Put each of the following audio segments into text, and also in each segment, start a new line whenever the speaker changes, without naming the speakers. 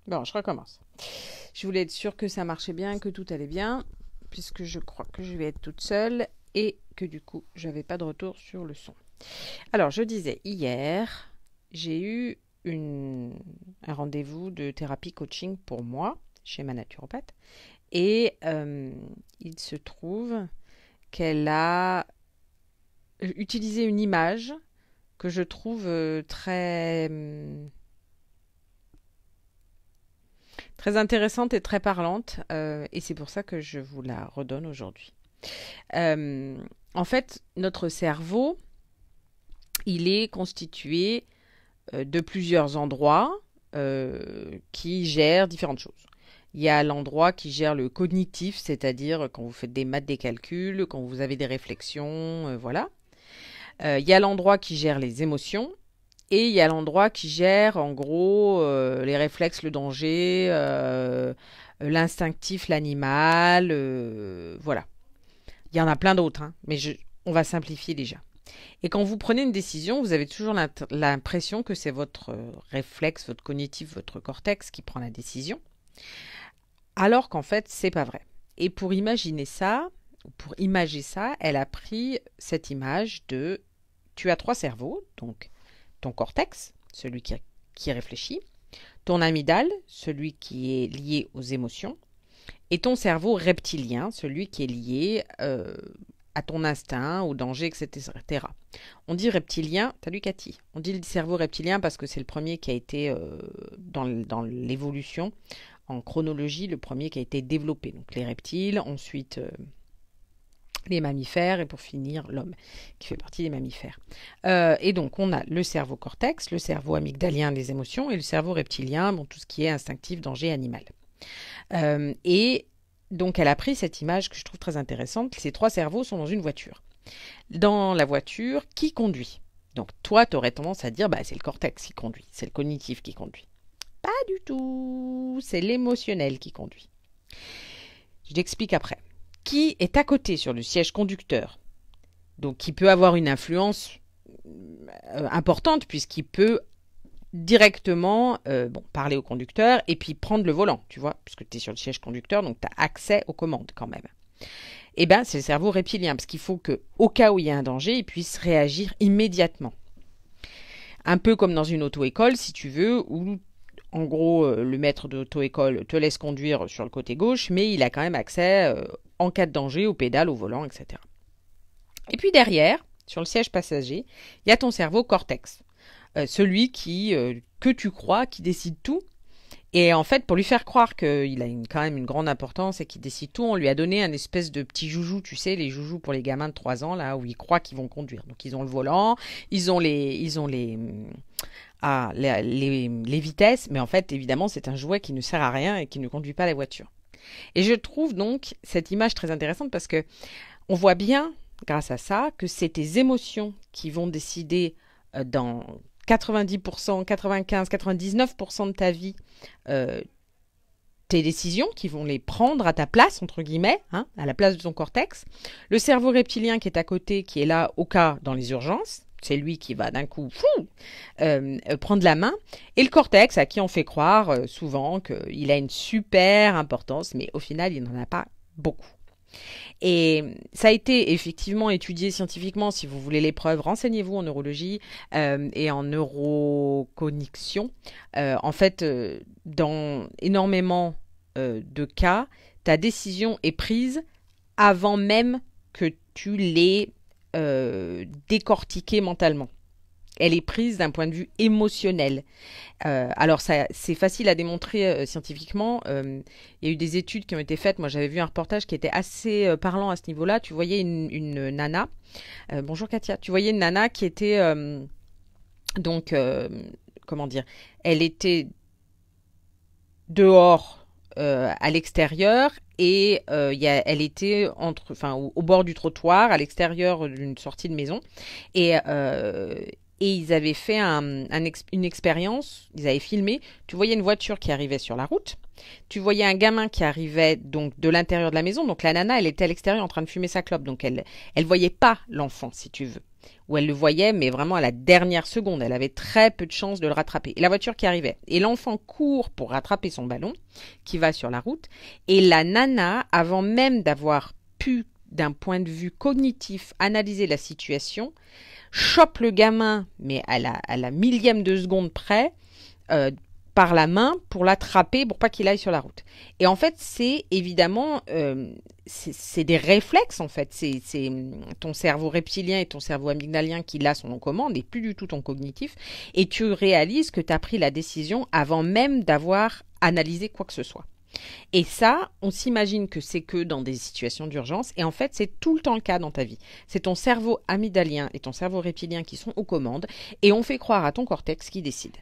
Bon, je recommence. Je voulais être sûre que ça marchait bien, que tout allait bien, puisque je crois que je vais être toute seule et que du coup, je n'avais pas de retour sur le son. Alors, je disais, hier, j'ai eu un rendez-vous de thérapie coaching pour moi, chez ma naturopathe, et il se trouve qu'elle a utilisé une image que je trouve très intéressante et très parlante, et c'est pour ça que je vous la redonne aujourd'hui. Euh, En fait, notre cerveau, il est constitué de plusieurs endroits qui gèrent différentes choses. Il y a l'endroit qui gère le cognitif, c'est-à-dire quand vous faites des maths, des calculs, quand vous avez des réflexions, voilà. Il y a l'endroit qui gère les émotions. Et il y a l'endroit qui gère en gros les réflexes, le danger, l'instinctif, l'animal, voilà. Il y en a plein d'autres, hein, mais on va simplifier déjà. Et quand vous prenez une décision, vous avez toujours l'impression que c'est votre réflexe, votre cognitif, votre cortex qui prend la décision, alors qu'en fait, c'est pas vrai. Et pour imaginer ça, ou pour imager ça, elle a pris cette image de tu as trois cerveaux, donc ton cortex, celui qui réfléchit, ton amygdale, celui qui est lié aux émotions, et ton cerveau reptilien, celui qui est lié à ton instinct, au danger, etc. On dit reptilien, salut Cathy, on dit le cerveau reptilien parce que c'est le premier qui a été, dans l'évolution, en chronologie, le premier qui a été développé. Donc les reptiles, ensuite les mammifères et pour finir l'homme qui fait partie des mammifères. Et donc on a le cerveau cortex, le cerveau amygdalien des émotions et le cerveau reptilien, bon, tout ce qui est instinctif, danger, animal. Et donc elle a pris cette image que je trouve très intéressante. Ces trois cerveaux sont dans une voiture. Dans la voiture, qui conduit? Donc toi, tu aurais tendance à dire, bah, c'est le cortex qui conduit, c'est le cognitif qui conduit. Pas du tout, c'est l'émotionnel qui conduit. Je t'explique après. Qui est à côté sur le siège conducteur, donc qui peut avoir une influence importante puisqu'il peut directement parler au conducteur et puis prendre le volant, tu vois, puisque tu es sur le siège conducteur, donc tu as accès aux commandes quand même. Eh bien, c'est le cerveau reptilien, parce qu'il faut qu'au cas où il y a un danger, il puisse réagir immédiatement. Un peu comme dans une auto-école, si tu veux, où en gros, le maître d'auto-école te laisse conduire sur le côté gauche, mais il a quand même accès, en cas de danger, aux pédales, au volant, etc. Et puis derrière, sur le siège passager, il y a ton cerveau cortex. Celui que tu crois, qui décide tout. Et en fait, pour lui faire croire qu'il a quand même une grande importance et qu'il décide tout, on lui a donné un espèce de petit joujou, tu sais, les joujous pour les gamins de 3 ans, là, où ils croient qu'ils vont conduire. Donc ils ont le volant, ils ont les vitesses, mais en fait, évidemment, c'est un jouet qui ne sert à rien et qui ne conduit pas la voiture. Et je trouve donc cette image très intéressante parce que on voit bien, grâce à ça, que c'est tes émotions qui vont décider dans 90%, 95, 99% de ta vie, tes décisions, qui vont les prendre à ta place, entre guillemets, hein, à la place de ton cortex. Le cerveau reptilien qui est à côté, qui est là au cas dans les urgences, c'est lui qui va d'un coup prendre la main. Et le cortex, à qui on fait croire souvent qu'il a une super importance, mais au final, il n'en a pas beaucoup. Et ça a été effectivement étudié scientifiquement. Si vous voulez les preuves, renseignez-vous en neurologie et en neurocognition. En fait, dans énormément de cas, ta décision est prise avant même que tu l'aies décortiquée mentalement. Elle est prise d'un point de vue émotionnel. Alors, c'est facile à démontrer scientifiquement. Il y a eu des études qui ont été faites. Moi, j'avais vu un reportage qui était assez parlant à ce niveau-là. Tu voyais une nana. Bonjour Katia. Tu voyais une nana qui était donc, comment dire, elle était dehors à l'extérieur et elle était au bord du trottoir, à l'extérieur d'une sortie de maison. Et ils avaient fait une expérience, ils avaient filmé, tu voyais une voiture qui arrivait sur la route, tu voyais un gamin qui arrivait donc de l'intérieur de la maison, donc la nana, elle était à l'extérieur en train de fumer sa clope, donc elle voyait pas l'enfant, si tu veux. où elle le voyait, mais vraiment à la dernière seconde. Elle avait très peu de chances de le rattraper. Et la voiture qui arrivait. Et l'enfant court pour rattraper son ballon, qui va sur la route. Et la nana, avant même d'avoir pu, d'un point de vue cognitif, analyser la situation, chope le gamin, mais à la millième de seconde près, par la main pour l'attraper pour pas qu'il aille sur la route. Et en fait, c'est évidemment, c'est des réflexes en fait. C'est ton cerveau reptilien et ton cerveau amygdalien qui là sont en commande et plus du tout ton cognitif. Et tu réalises que tu as pris la décision avant même d'avoir analysé quoi que ce soit. Et ça, on s'imagine que c'est que dans des situations d'urgence, et en fait, c'est tout le temps le cas dans ta vie. C'est ton cerveau amygdalien et ton cerveau reptilien qui sont aux commandes, et on fait croire à ton cortex qui décide.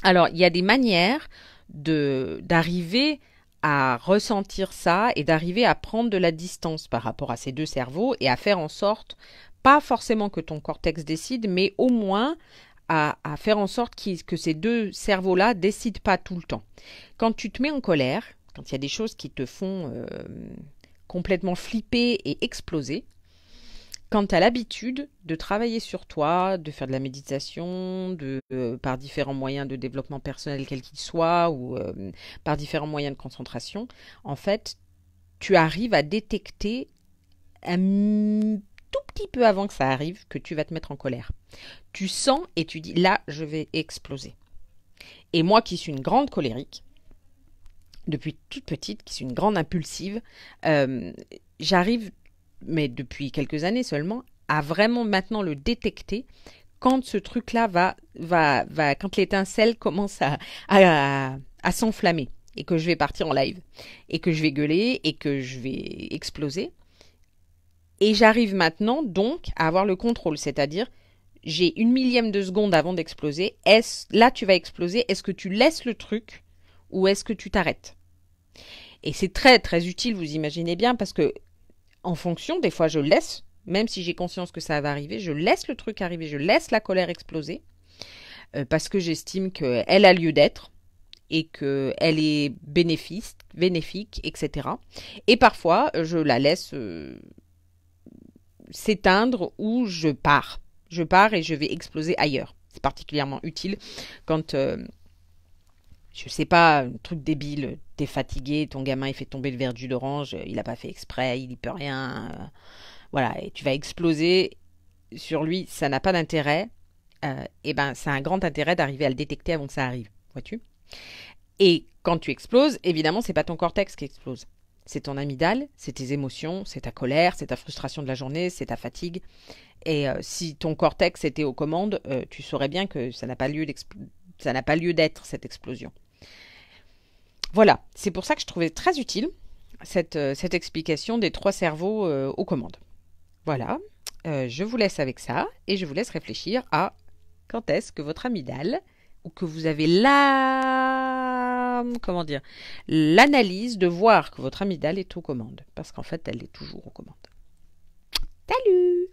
Alors, il y a des manières d'arriver à ressentir ça et d'arriver à prendre de la distance par rapport à ces deux cerveaux et à faire en sorte, pas forcément que ton cortex décide, mais au moins à faire en sorte que ces deux cerveaux-là ne décident pas tout le temps. Quand tu te mets en colère, quand il y a des choses qui te font complètement flipper et exploser, quand tu as l'habitude de travailler sur toi, de faire de la méditation, par différents moyens de développement personnel quels qu'ils soient, ou par différents moyens de concentration, en fait, tu arrives à détecter un tout petit peu avant que ça arrive que tu vas te mettre en colère. Tu sens et tu dis, là, je vais exploser. Et moi qui suis une grande colérique, depuis toute petite, qui suis une grande impulsive, j'arrive, mais depuis quelques années seulement, à vraiment maintenant le détecter quand ce truc-là quand l'étincelle commence à s'enflammer et que je vais partir en live et que je vais gueuler et que je vais exploser. Et j'arrive maintenant donc à avoir le contrôle, c'est-à-dire j'ai une millième de seconde avant d'exploser. Là, tu vas exploser. Est-ce que tu laisses le truc ou est-ce que tu t'arrêtes? Et c'est très très utile, vous imaginez bien, parce que en fonction, des fois je laisse, même si j'ai conscience que ça va arriver, je laisse le truc arriver, je laisse la colère exploser, parce que j'estime qu'elle a lieu d'être et qu'elle est bénéfique, etc. Et parfois, je la laisse s'éteindre ou je pars. Je pars et je vais exploser ailleurs. C'est particulièrement utile quand, je sais pas, un truc débile, t'es fatigué, ton gamin il fait tomber le verre de jus d'orange, il n'a pas fait exprès, il n'y peut rien, voilà, et tu vas exploser sur lui, ça n'a pas d'intérêt, et ben ça a un grand intérêt d'arriver à le détecter avant que ça arrive, vois-tu? Et quand tu exploses, évidemment, c'est pas ton cortex qui explose. C'est ton amygdale, c'est tes émotions, c'est ta colère, c'est ta frustration de la journée, c'est ta fatigue. Et si ton cortex était aux commandes, tu saurais bien que ça n'a pas lieu d'être, cette explosion. Voilà, c'est pour ça que je trouvais très utile cette explication des trois cerveaux aux commandes. Voilà, je vous laisse avec ça et je vous laisse réfléchir à quand est-ce que votre amygdale, ou que vous avez l'analyse de voir que votre amygdale est aux commandes. Parce qu'en fait, elle est toujours aux commandes. Salut!